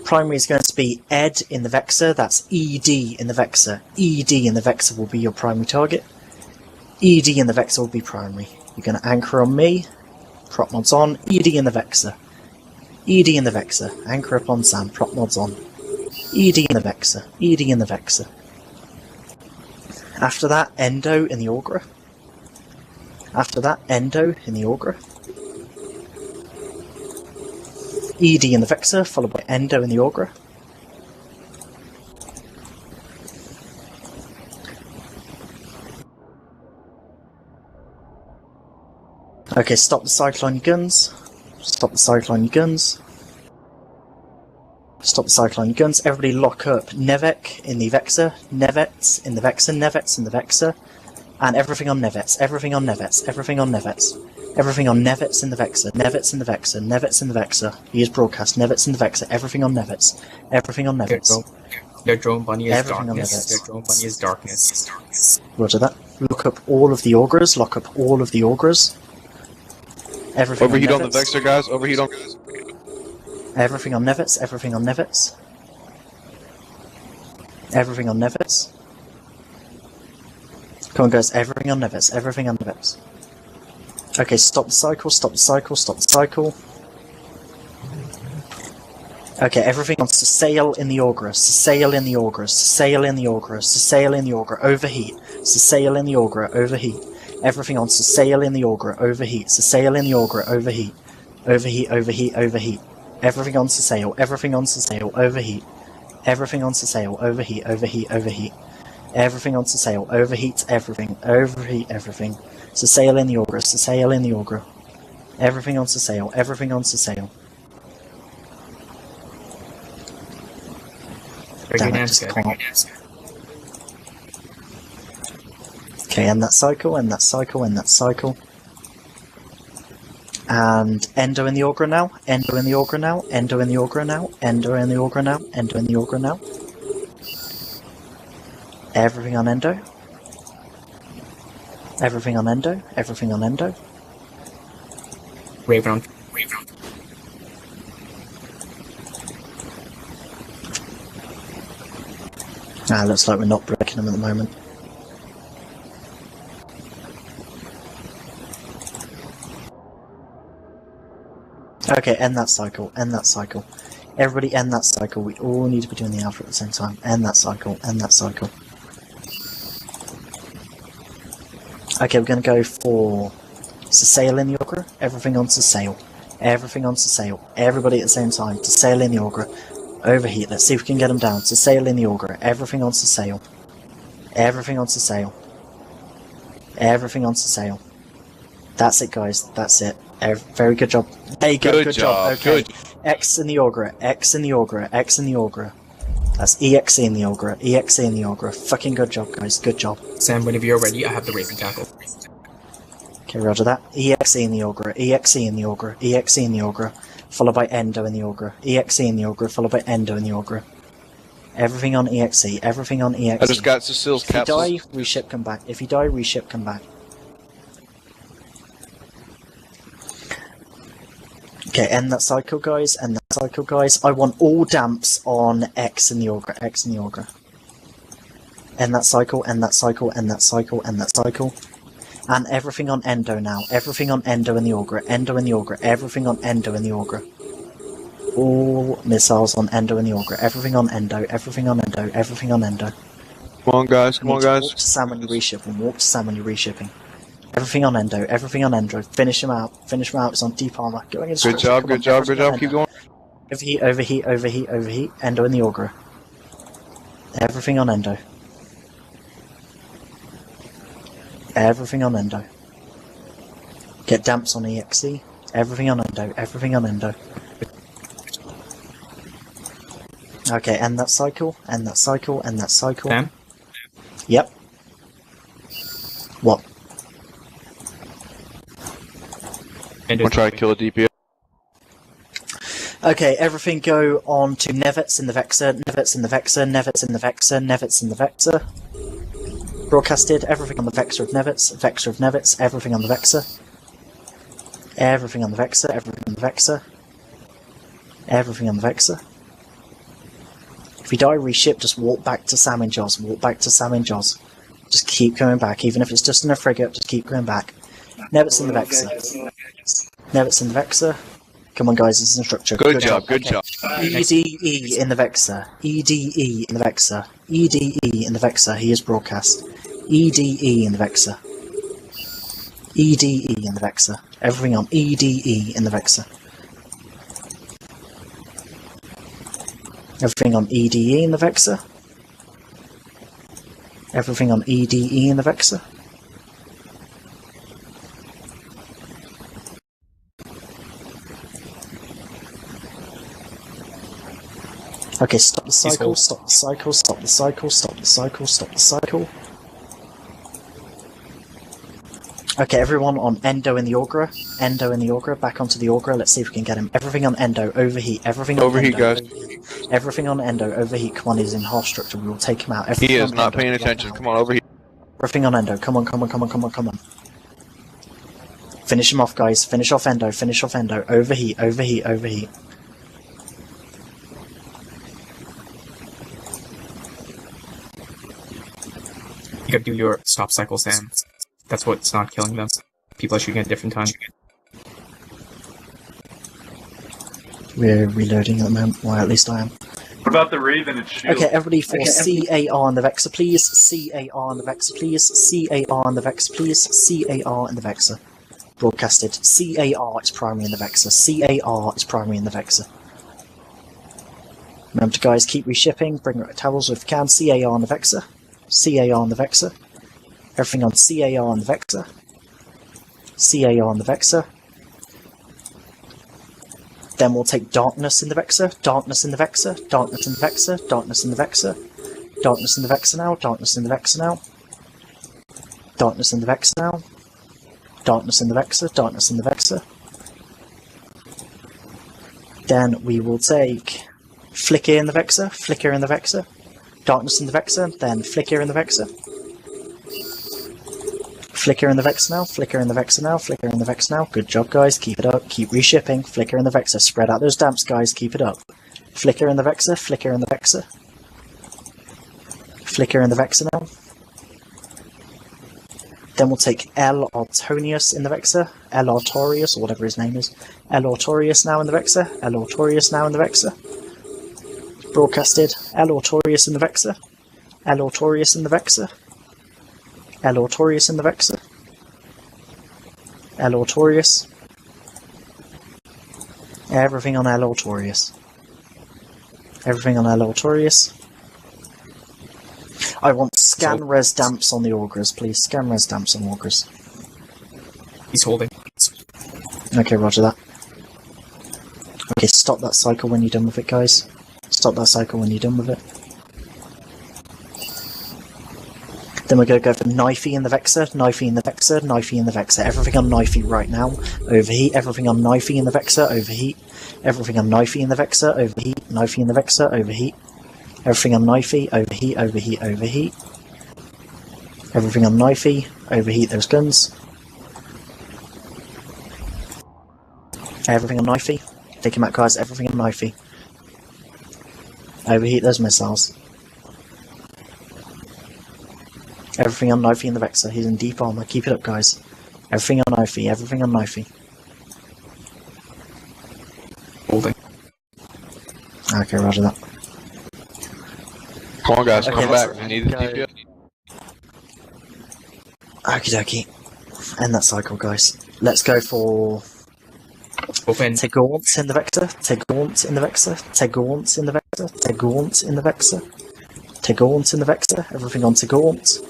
primary is going to be ed in the Vexor, that's ED in the Vexor. ED in the Vexor will be your primary target. ED in the Vexor will be primary. You're going to anchor on me, prop mods on, ED in the Vexor. ED in the Vexor, anchor up on Sam, prop mods on. ED in the Vexor, ED in the Vexor. After that, Endo in the Augurer. After that, Endo in the Augurer. ED in the Vexor, followed by Endo in the Augurer. Okay, stop the cycle on your guns. Stop the cycle on your guns. Stop the cycle on your guns. Everybody lock up Nevek in the Vexor, Nevets in the Vexor, Nevets in the Vexor, and everything on Nevets, everything on Nevets, everything on Nevets. Everything on Nevets in the Vexor, Nevets in the Vexor, Nevets in the Vexor. Use broadcast, Nevets in the Vexor, everything on Nevets. Everything on Nevets. Their drone bunny is Everything darkness. Their drone bunny is darkness. Roger that. Look up all of the Augurs, lock up all of the Augurs. Everything Overheat on the Vexor, guys. Overheat on. Everything on Nevets, everything on Nevets. Everything on Nevets. Come on guys, everything on Nevets, everything on Nevets. Okay, stop the cycle, stop the cycle, stop the cycle. Okay, everything on sail in the Augurer, sail in the Augurer, sail in the Augurer, sail in the Augurer, overheat, sail in the Augurer, overheat. Everything on sail in the Augurer, overheat, sail in the Augurer, overheat. Overheat, overheat, overheat. Everything on sail, everything on sail, overheat. Everything on sail, overheat, overheat, overheat. Everything on sail, overheat, everything, overheat, everything. Sail in the Augurer, sail in the Augurer. Everything on sail, everything on sail. Damn it, just come up. Okay, end that cycle, end that cycle, end that cycle. And Endo in the Augurer now, Endo in the Augurer now, Endo in the Augurer now, Endo in the Augurer now, Endo in the Augurer now. Everything on Endo. Everything on Endo, everything on Endo. Raven on. Ah, looks like we're not breaking them at the moment. Okay, end that cycle, end that cycle. Everybody end that cycle. We all need to be doing the alpha at the same time. End that cycle, end that cycle. Okay, we're going to go for sail in the Augurer, everything on sail. Everything on sail. Everybody at the same time. To sail in the Augurer. Overheat, let's see if we can get them down. To sail in the Augurer, everything on sail. Everything on sail. Everything on sail. That's it, guys, that's it. Very good job. There you go, good job. Okay. Good. X in the Augurer, X in the Augurer, X in the Augurer. That's EXE in the Augurer, EXE in the Augurer. Fucking good job, guys, good job. Sam, whenever you're ready, I have the Raven tackle. Okay, roger that. EXE in the Augurer, EXE in the Augurer, EXE in the Augurer. Followed by Endo in the Augurer, EXE in the Augurer, followed by Endo in the Augurer. Everything on EXE, everything on EXE. I just got Cecile's capsules. If you die, reship, come back. If you die, reship, come back. Okay, end that cycle, guys, end that cycle, guys. I want all damps on X in the Augurer, X in the Augurer. End that cycle, end that cycle, end that cycle, end that cycle. And everything on Endo now. Everything on Endo in the Augurer, Endo in the Augurer, everything on Endo in the Augurer. All missiles on Endo in the Augurer, everything on Endo, everything on Endo, everything on Endo. Come on, guys, come on, guys. Walk to Sam when you're reshipping, walk to Sam when you're reshipping. Everything on Endo, everything on Endo. Finish him out, it's on deep armor. Going in Good job, good job, good job. Keep going. Overheat, overheat, overheat, overheat. Endo in the Augurer. Everything on Endo. Everything on Endo. Get damps on EXE. Everything on Endo, everything on Endo. Okay, end that cycle, end that cycle, end that cycle. Sam? Yep. What? I'm gonna try to kill a DPS. Okay, everything go on to Nevets in the Vexor, Nevets in the Vexor, Nevets in the Vexor, Nevets in the Vexor. Broadcasted, everything on the Vexor of Nevets, Vexor of Nevets, everything on the Vexor. Everything on the Vexor, everything on the Vexor. Everything on the Vexor. If you die, reship, just walk back to Sam and Joz. Walk back to Sam and Joz. Just keep going back, even if it's just in a frigate, just keep going back. Nevit's in the Vexor. Nevit's in the Vexor. Come on, guys, this is instructor. Good job, good job. EDE in the Vexor. EDE in the Vexor. EDE in the Vexor. He is broadcast. EDE in the Vexor. EDE in the Vexor. Everything on EDE in the Vexor. Everything on EDE in the Vexor. Everything on EDE in the Vexor. Okay, stop the cycle, stop the cycle, stop the cycle, stop the cycle, stop the cycle. Okay, everyone on Endo in the Augurer. Endo in the Augurer, back onto the Augurer, let's see if we can get him. Everything on Endo, overheat, everything on Overheat, Endo. guys. Overheat. Everything on Endo, overheat, come on, he's in half structure, we will take him out. Everything He is on not Endo, paying attention. Come on, overheat. Everything on Endo, come on, come on, come on, come on, come on. Finish him off, guys, finish off Endo, finish off Endo. Overheat, overheat, overheat. You gotta do your stop cycle, Sam. That's what's not killing them. People are shooting at different times. We're reloading at the moment, well, at least I am. What about the Raven and Shield? Okay, everybody for CAR on the Vexor, please. CAR on the Vexor, please. CAR on the Vexor, please. CAR in the Vexor. Broadcasted. CAR is primary in the Vexor. CAR is primary in the Vexor. Remember to, guys, keep reshipping. Bring Talwars if you can. CAR on the Vexor. CAR on the Vexor. Everything on CAR on the Vexor. CAR on the Vexor. Then we'll take Darkness in the Vexor. Darkness in the Vexor. Darkness in the Vexor. Darkness in the Vexor. Darkness in the Vexor now. Darkness in the Vexor now. Darkness in the Vexor now. Darkness in the Vexor. Darkness in the Vexor. Then we will take Flicker in the Vexor. Flicker in the Vexor. Darkness in the Vexor, then Flicker in the Vexor. Flicker in the Vexor now, Flicker in the Vexor now, Flicker in the Vexor now. Good job, guys, keep it up, keep reshipping. Flicker in the Vexor, spread out those damps, guys, keep it up. Flicker in the Vexor, Flicker in the Vexor. Flicker in the Vexor now. Then we'll take L. Artonius in the Vexor, L. Artorius, or whatever his name is. L. Artorius now in the Vexor, L. Artorius now in the Vexor. Broadcasted. L. Artorius in the Vexor. L. Artorius in the Vexor. L. Artorius in the Vexor. L. Artorius. Everything on L. Artorius. Everything on L. Artorius. I want scan res damps on the augurs, please. Scan res damps on augurs. He's holding. Okay, roger that. Okay, stop that cycle when you're done with it, guys. Stop that cycle when you're done with it. Then we're going to go for Knifey in the Vexor, Knifey in the Vexor, Knifey in the Vexor. Everything on Knifey right now. Overheat. Everything on Knifey in the Vexor. Overheat. Everything on Knifey in the Vexor. Overheat. Knifey in the Vexor. Overheat. Everything on Knifey. Overheat. Overheat. Overheat. Everything on Knifey. Overheat those guns. Everything on Knifey. Take him out, guys. Everything on Knifey. Overheat those missiles. Everything on Knifey in the Vexor. He's in deep armor. Keep it up, guys. Everything on Knifey. Everything on Knifey. Holding. Okay, roger that. Come on, guys, Okay, come let's back. We need the go. DPS. Okie dokie. End that cycle, guys. Let's go for Open. Tegaunt in the Vector. Tegaunt in the Vexor. Tegaunt in the Vector. Tegaunt in the Vexor. Tegaunt in the Vector. Everything on Tegaunt.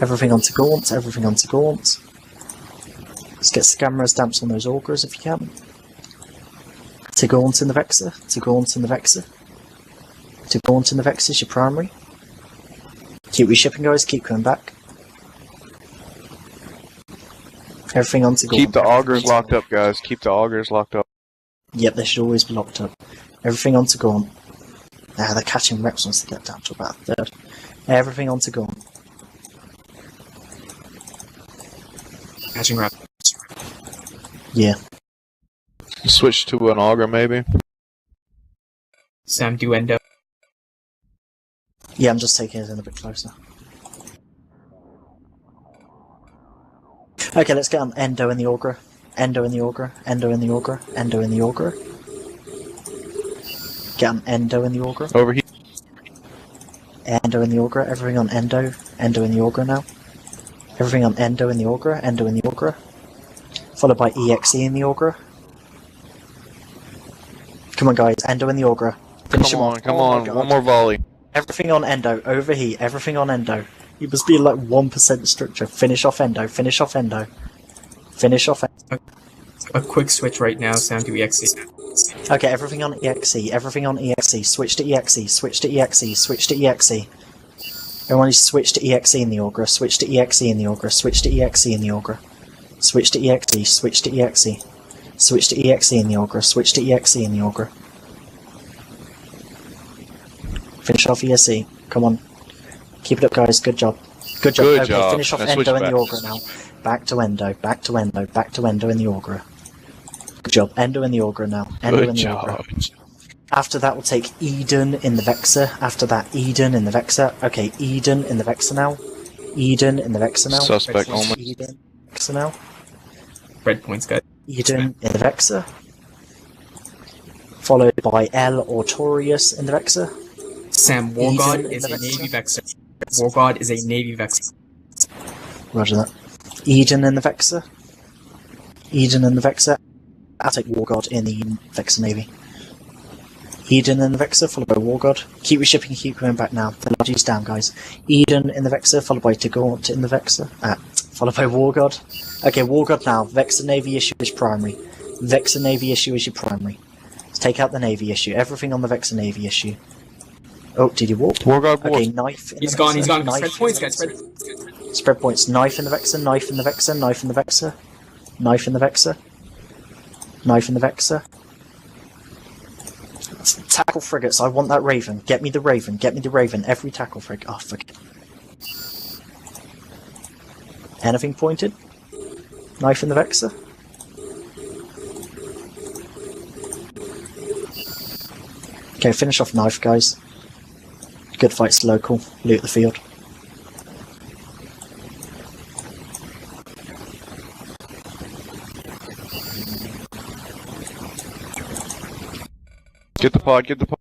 Everything on Tegaunt. Everything on Tegaunt. Let's get Scammer's damps on those augurs if you can. Tegaunt in the Vexor. Tegaunt in the Vexor. Tegaunt in the Vexor is your primary. Keep reshipping, guys. Keep coming back. Everything on Tegaunt. Keep the augurs locked up, guys. Keep the augurs locked up. Yep, they should always be locked up. Everything on Tegaunt. They're catching reps once they get down to about a third. Everything on Tegaunt. Catching rep. Yeah. Switch to an augur, maybe. Sam, do end up. Yeah, I'm just taking it in a bit closer. Okay, let's get on Endo in the Augur. Endo in the Augur. Endo in the Augur. Endo in the Augur. Get on Endo in the Augur. Over here. Endo in the Augur. Everything on Endo. Endo in the Augur now. Everything on Endo in the Augur. Endo in the Augur. Followed by EXE in the Augur. Come on, guys. Endo in the Augur. Finish him off. Come Oh my on. God. One more volley. Everything on Endo. Overheat. Everything on Endo. You must be like 1% structure. Finish off Endo. Finish off Endo. Finish off Endo. A quick switch right now, sound to EXE. Okay, everything on EXE. Everything on EXE. Switch to EXE. Switch to EXE. Switch to EXE. Everyone switch to EXE in the Augur. Switch to EXE in the Augur. Switch to EXE in the Augur. Switch to EXE. Switch to EXE. Switch to EXE in the Augur. Switch to EXE in the Augur. Finish off ESE. Come on. Keep it up, guys. Good job. Good job. Good Okay, job. finish off Now Endo switch in the back. Augur now. Back to Endo. Back to Endo. Back to Endo in the Augur. Good job. Endo in the Augur now. Endo Good in the Augur. job. After that, we'll take Eden in the Vexor. After that, Eden in the Vexor. Okay, Eden in the Vexor now. Eden in the Vexor now. Suspect Vexors. only. Eden Vexor now. Red points, guys. Eden in the Vexor. Followed by L or Torius in the Vexor. Sam, Wargod Eden is in a the Navy Vexor. Wargod is a Navy Vexor. Roger that. Eden in the Vexor. Eden in the Vexor. I'll take Wargod in the Vexor Navy. Eden in the Vexor, followed by Wargod. Keep reshipping, keep coming back now. The Logi's down, guys. Eden in the Vexor, followed by Tigaunt in the Vexor. Followed by Wargod. Okay, Wargod now. Vexor Navy issue is primary. Vexor Navy issue is your primary. Let's take out the Navy issue. Everything on the Vexor Navy issue. Oh, did he walk? Wargod Okay, Wars. knife in He's the gone, Vexor. he's gone. Knife Spread in points, the guys. Vexor. Spread points. Knife in the Vexor, knife in the Vexor, knife in the Vexor. Knife in the Vexor. Knife in the Vexor. Tackle frigates, I want that Raven. Get me the Raven, get me the Raven. Every tackle frig. Oh, fuck it. Anything pointed? Knife in the Vexor. Okay, finish off knife, guys. Good fights local. Loot the field. Get the pod. Get the pod.